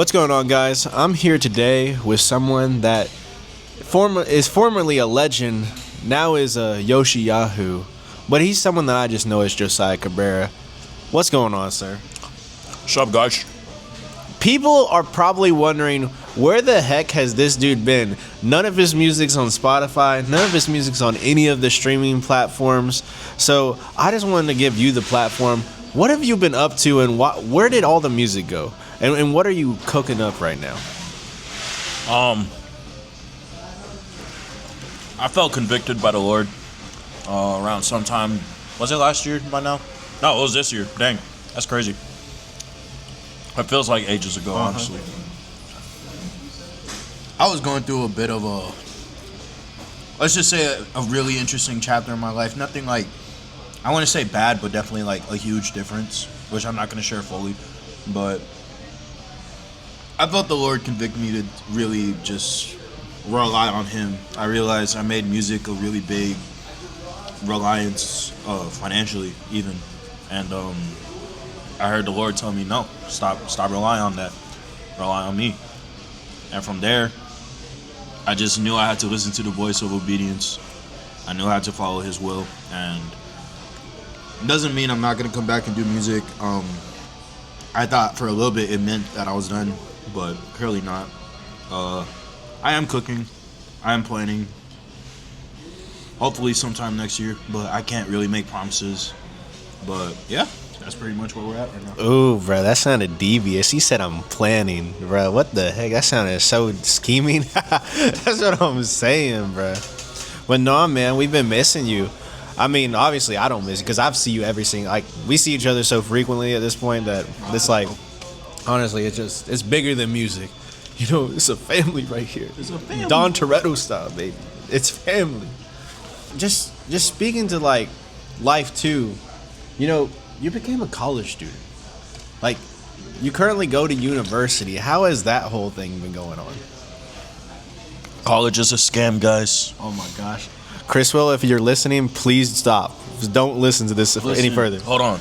What's going on, guys? I'm here today with someone that is formerly a legend, now is a Yoshi Yahu, but he's someone that I just know as Josiah Cabrera. What's going on, sir? What's up, guys? People are probably wondering, where the heck has this dude been? None of his music's on Spotify. None of his music's on any of the streaming platforms. So I just wanted to give you the platform. What have you been up to, and where did all the music go? And what are you cooking up right now? I felt convicted by the Lord around sometime. Was it last year by now? No, it was this year. Dang, that's crazy. It feels like ages ago, honestly. I was going through a bit of let's just say a really interesting chapter in my life. Nothing like, I want to say bad, but definitely like a huge difference, which I'm not going to share fully. But I felt the Lord convict me to really just rely on Him. I realized I made music a really big reliance, financially even. And I heard the Lord tell me, no, stop relying on that. Rely on me. And from there, I just knew I had to listen to the voice of obedience. I knew I had to follow His will. And it doesn't mean I'm not going to come back and do music. I thought for a little bit it meant that I was done, but clearly not. I am cooking. I am planning. Hopefully sometime next year, but I can't really make promises. But yeah, that's pretty much where we're at right now. Ooh, bro, that sounded devious. He said I'm planning, bro. What the heck? That sounded so scheming. That's what I'm saying, bro. But no, man, we've been missing you. I mean, obviously, I don't miss you because I've seen you every single. Like, we see each other so frequently at this point that it's like, honestly, it's bigger than music. You know, it's a family right here. It's a family. Don Toretto style, baby. It's family. Just speaking to like life too. You know, you became a college student. Like, you currently go to university. How has that whole thing been going on? College is a scam, guys. Oh my gosh. Chriswell, if you're listening, please stop. Just don't listen to this any further. Hold on.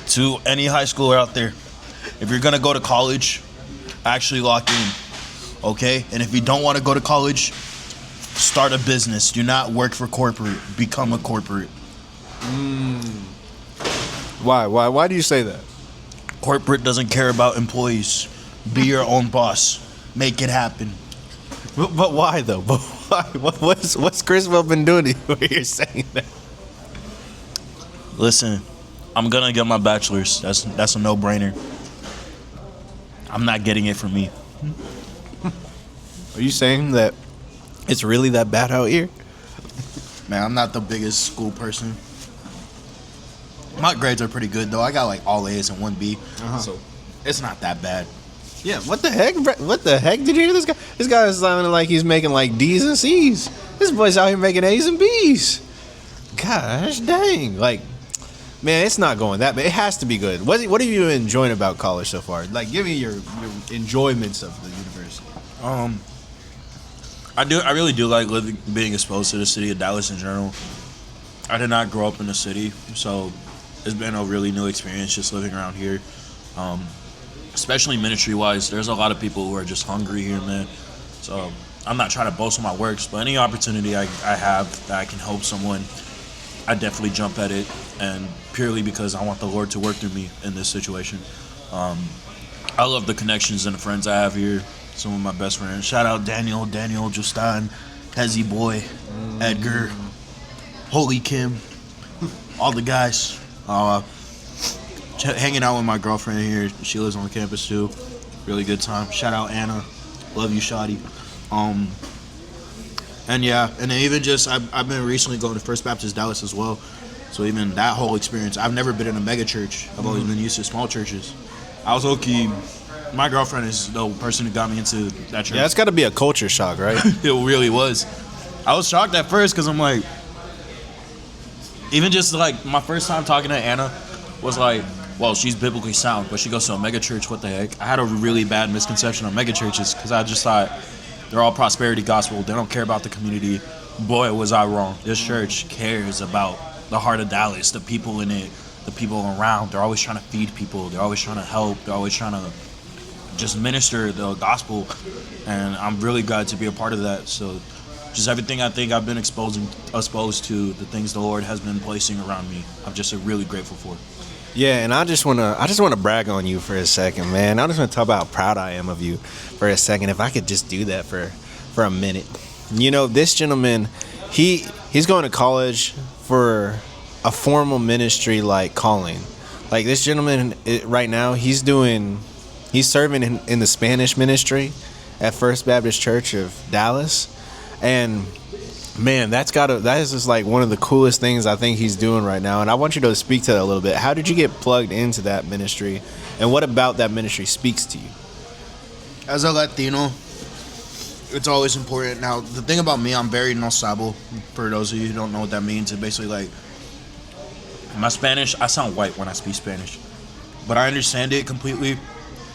To any high schooler out there, if you're going to go to college, actually lock in, okay? And if you don't want to go to college, start a business. Do not work for corporate. Become a corporate. Why do you say that? Corporate doesn't care about employees. Be your own boss. Make it happen. But why though? But why? What's Chriswell been doing to you where you're saying that? Listen, I'm gonna get my bachelor's. That's a no-brainer. I'm not getting it for me. Are you saying that it's really that bad out here? Man, I'm not the biggest school person. My grades are pretty good though. I got like all A's and 1B, so it's not that bad. Yeah, what the heck? What the heck? Did you hear this guy? This guy is sounding like he's making like D's and C's. This boy's out here making A's and B's. Gosh dang. Like, man, it's not going that bad. It has to be good. What are you enjoying about college so far? Like, give me your enjoyments of the university. I really do like being exposed to the city of Dallas in general. I did not grow up in the city, so it's been a really new experience just living around here. Especially ministry-wise, there's a lot of people who are just hungry here, man. So I'm not trying to boast on my works, but any opportunity I have that I can help someone, I definitely jump at it, and purely because I want the Lord to work through me in this situation. I love the connections and the friends I have here. Some of my best friends. Shout out Daniel, Justin, Hezzy Boy, Edgar, Holy Kim, all the guys. Hanging out with my girlfriend here. She lives on campus too. Really good time. Shout out Anna. Love you, Shotty. And yeah, and then even just I've been recently going to First Baptist Dallas as well. So even that whole experience, I've never been in a mega church. I've always been used to small churches. I was okay. My girlfriend is the person who got me into that church. Yeah, it's got to be a culture shock, right? It really was. I was shocked at first because I'm like, even just like my first time talking to Anna was like, well, she's biblically sound, but she goes to a mega church. What the heck? I had a really bad misconception of mega churches because I just thought they're all prosperity gospel. They don't care about the community. Boy, was I wrong. This church cares about the heart of Dallas, the people in it, the people around. They're always trying to feed people. They're always trying to help. They're always trying to just minister the gospel, and I'm really glad to be a part of that. So just everything I think I've been exposed to, the things the Lord has been placing around me, I'm just really grateful for. Yeah, and I just wanna brag on you for a second, man. I just wanna talk about how proud I am of you for a second. If I could just do that for a minute. You know, this gentleman, he's going to college for a formal ministry like calling. Like this gentleman right now, he's serving in the Spanish ministry at First Baptist Church of Dallas, and man, that is just like one of the coolest things I think he's doing right now. And I want you to speak to that a little bit. How did you get plugged into that ministry, and what about that ministry speaks to you? As a Latino, it's always important. Now, the thing about me, I'm very no sabo. For those of you who don't know what that means, it's basically like my Spanish. I sound white when I speak Spanish, but I understand it completely,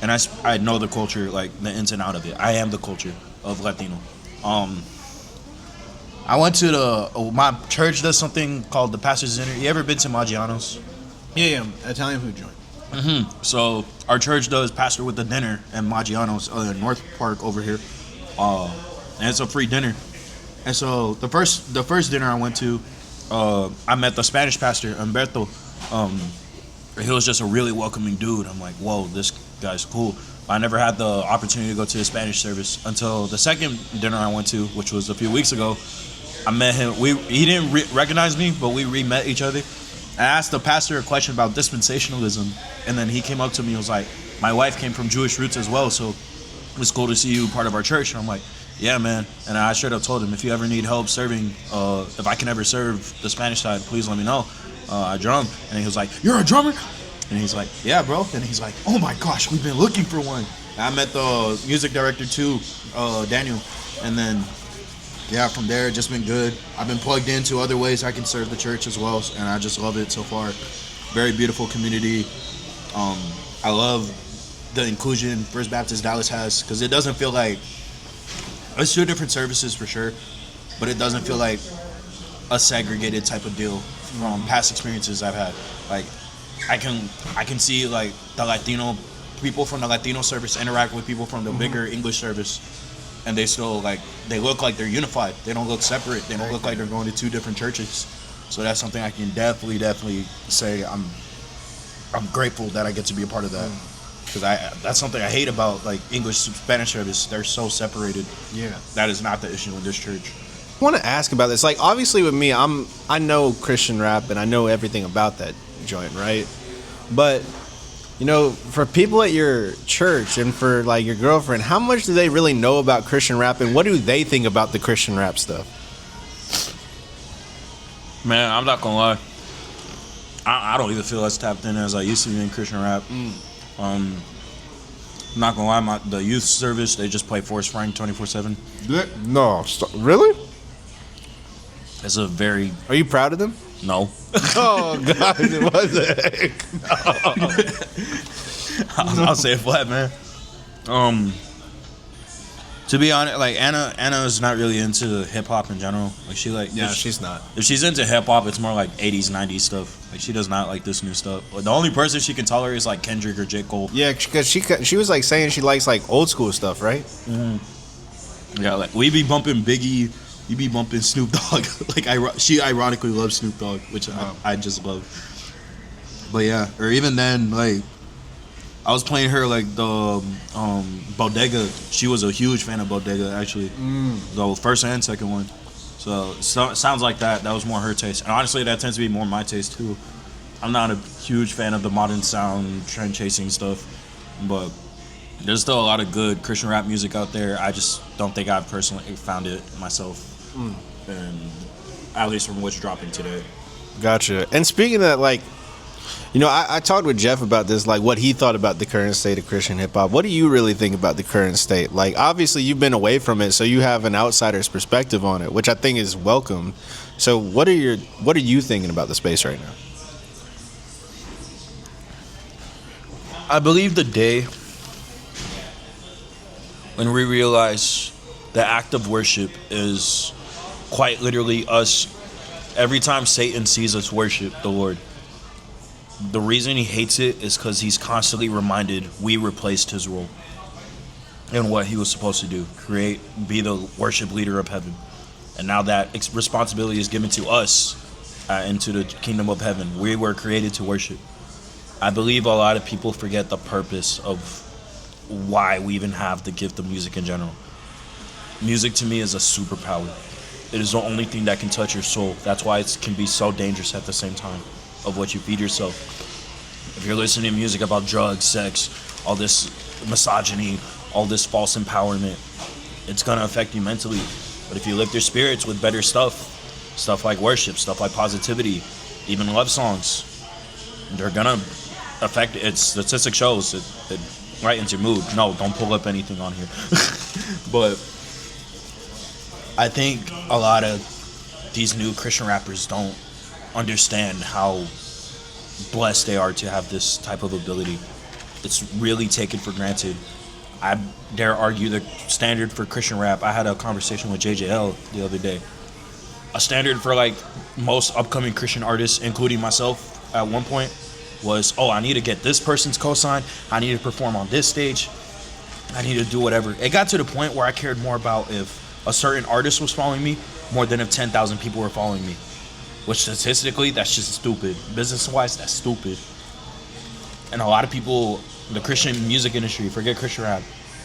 and I know the culture, like the ins and out of it. I am the culture of Latino. I went to my church does something called the Pastor's Dinner. You ever been to Maggiano's? Yeah, Italian food joint. So our church does Pastor with the Dinner and Maggiano's in North Park over here, and it's a free dinner. And so the first dinner I went to, I met the Spanish pastor Humberto. He was just a really welcoming dude. I'm like, whoa, this guy's cool. I never had the opportunity to go to the Spanish service until the second dinner I went to, which was a few weeks ago. I met him. He didn't recognize me, but we re-met each other. I asked the pastor a question about dispensationalism, and then he came up to me and was like, my wife came from Jewish roots as well, so it's cool to see you part of our church. And I'm like, yeah, man. And I straight up told him, if you ever need help serving, if I can ever serve the Spanish side, please let me know. I drum. And he was like, you're a drummer? And he's like, yeah, bro. And he's like, oh my gosh, we've been looking for one. And I met the music director too, Daniel. And then, yeah, from there, just been good. I've been plugged into other ways I can serve the church as well, and I just love it so far. Very beautiful community. I love the inclusion First Baptist Dallas has, because it doesn't feel like, it's two different services for sure, but it doesn't feel like a segregated type of deal from past experiences I've had. Like, I can see like the Latino people from the Latino service interact with people from the bigger English service, and they still like, they look like they're unified. They don't look separate. They don't look like they're going to two different churches. So that's something I can definitely say I'm grateful that I get to be a part of that. Because that's something I hate about like English Spanish service. They're so separated. Yeah, that is not the issue in this church. I want to ask about this. Like, obviously with me, I know Christian rap and I know everything about that joint, right? But you know, for people at your church and for like your girlfriend, how much do they really know about Christian rap, and what do they think about the Christian rap stuff? Man, I'm not gonna lie. I don't even feel as tapped in as I used to be in Christian rap. I'm not gonna lie, the youth service, they just play Forrest Frank 24/7. No, really? It's a very. Are you proud of them? No. Oh God, what the heck? I'll say it flat, man. To be honest, like Anna is not really into hip hop in general. Like she's not. If she's into hip hop, it's more like 80s, 90s stuff. Like she does not like this new stuff. Like, the only person she can tolerate is like Kendrick or J. Cole. Yeah, because she was like saying she likes like old school stuff, right? Yeah, like we be bumping Biggie, you be bumping Snoop Dogg. Like she ironically loves Snoop Dogg, which I just love. But yeah, or even then, like I was playing her like the Bodega. She was a huge fan of Bodega actually, the first and second one. So sounds like that was more her taste. And honestly, that tends to be more my taste too. I'm not a huge fan of the modern sound, trend chasing stuff, but there's still a lot of good Christian rap music out there. I just don't think I've personally found it myself, and at least from what's dropping today. Gotcha. And speaking of that, like, you know, I talked with Jeff about this, like what he thought about the current state of Christian hip hop. What do you really think about the current state? Like, obviously you've been away from it, so you have an outsider's perspective on it, which I think is welcome. So what are you thinking about the space right now? I believe the day when we realize the act of worship is quite literally us. Every time Satan sees us worship the Lord, the reason he hates it is because he's constantly reminded we replaced his role. in what he was supposed to do, be the worship leader of heaven. And now that responsibility is given to us into the kingdom of heaven. We were created to worship. I believe a lot of people forget the purpose of why we even have the gift of music in general. Music to me is a superpower. It is the only thing that can touch your soul. That's why it can be so dangerous at the same time of what you feed yourself. If you're listening to music about drugs, sex, all this misogyny, all this false empowerment, it's going to affect you mentally. But if you lift your spirits with better stuff like worship, stuff like positivity, even love songs, they're going to affect it. Statistic shows it lightens your mood. No, don't pull up anything on here. But I think a lot of these new Christian rappers don't understand how blessed they are to have this type of ability. It's really taken for granted. I dare argue the standard for Christian rap. I had a conversation with JJL the other day. A standard for like most upcoming Christian artists, including myself at one point, was, I need to get this person's cosign. I need to perform on this stage. I need to do whatever. It got to the point where I cared more about if a certain artist was following me more than if 10,000 people were following me. Which statistically, that's just stupid. Business-wise, that's stupid. And a lot of people, the Christian music industry, forget Christian rap,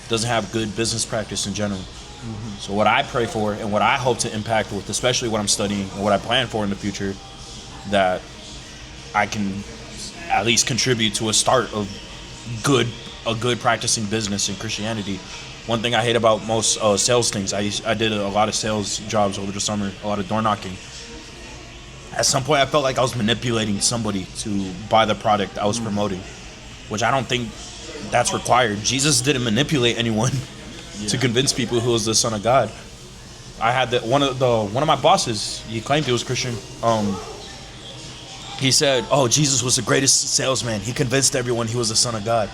doesn't have good business practice in general. Mm-hmm. So what I pray for and what I hope to impact with, especially what I'm studying and what I plan for in the future, that I can at least contribute to a start of a good practicing business in Christianity. One thing I hate about most sales things, I did a lot of sales jobs over the summer, a lot of door knocking. At some point, I felt like I was manipulating somebody to buy the product I was promoting, which I don't think that's required. Jesus didn't manipulate anyone to convince people who was the Son of God. I had one of my bosses. He claimed he was Christian. He said, Jesus was the greatest salesman. He convinced everyone he was the Son of God.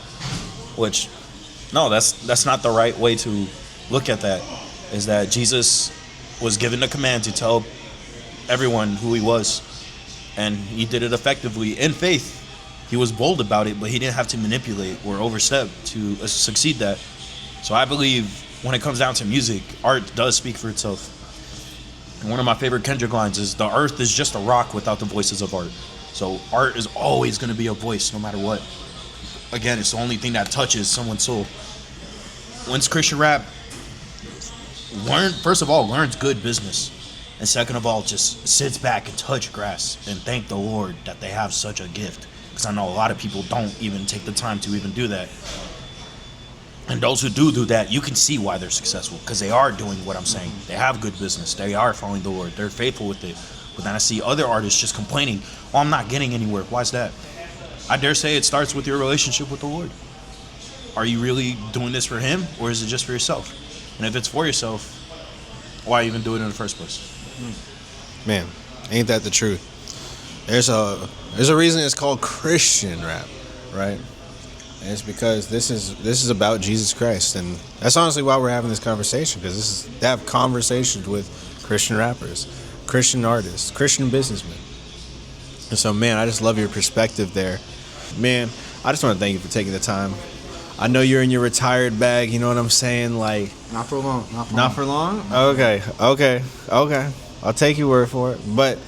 Which, no, that's not the right way to look at that. Is that Jesus was given the command to tell everyone who he was, and he did it effectively in faith. He was bold about it, but he didn't have to manipulate or overstep to succeed that. So I believe when it comes down to music, art does speak for itself. And one of my favorite Kendrick lines is, the earth is just a rock without the voices of art. So art is always going to be a voice no matter what. Again, it's the only thing that touches someone's soul. Once Christian rap learns good business. And second of all, just sits back and touch grass and thank the Lord that they have such a gift. Because I know a lot of people don't even take the time to even do that. And those who do that, you can see why they're successful. Because they are doing what I'm saying. They have good business. They are following the Lord. They're faithful with it. But then I see other artists just complaining, I'm not getting anywhere. Why is that? I dare say it starts with your relationship with the Lord. Are you really doing this for Him? Or is it just for yourself? And if it's for yourself, why even do it in the first place? Man, ain't that the truth? There's a reason it's called Christian rap, right? And it's because this is about Jesus Christ, and that's honestly why we're having this conversation, because they have conversations with Christian rappers, Christian artists, Christian businessmen. And so, man, I just love your perspective there. Man, I just want to thank you for taking the time. I know you're in your retired bag, you know what I'm saying? Like, Not for long. not for long? Okay. I'll take your word for it. But,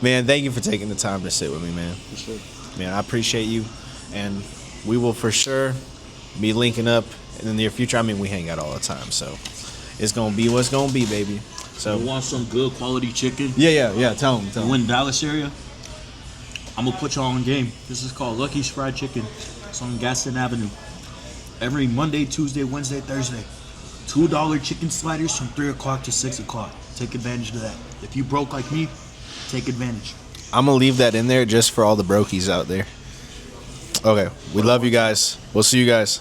man, thank you for taking the time to sit with me, man. For sure. Man, I appreciate you. And we will for sure be linking up in the near future. I mean, we hang out all the time, so it's going to be what's going to be, baby. So, You want some good quality chicken? Yeah. Tell You them. in Dallas area? I'm going to put y'all on game. This is called Lucky's Fried Chicken. It's on Gaston Avenue. Every Monday, Tuesday, Wednesday, Thursday. $2 chicken sliders from 3 o'clock to 6 o'clock. Take advantage of that. If you broke like me, take advantage. I'm going to leave that in there just for all the brokies out there. Okay. We love you guys. We'll see you guys.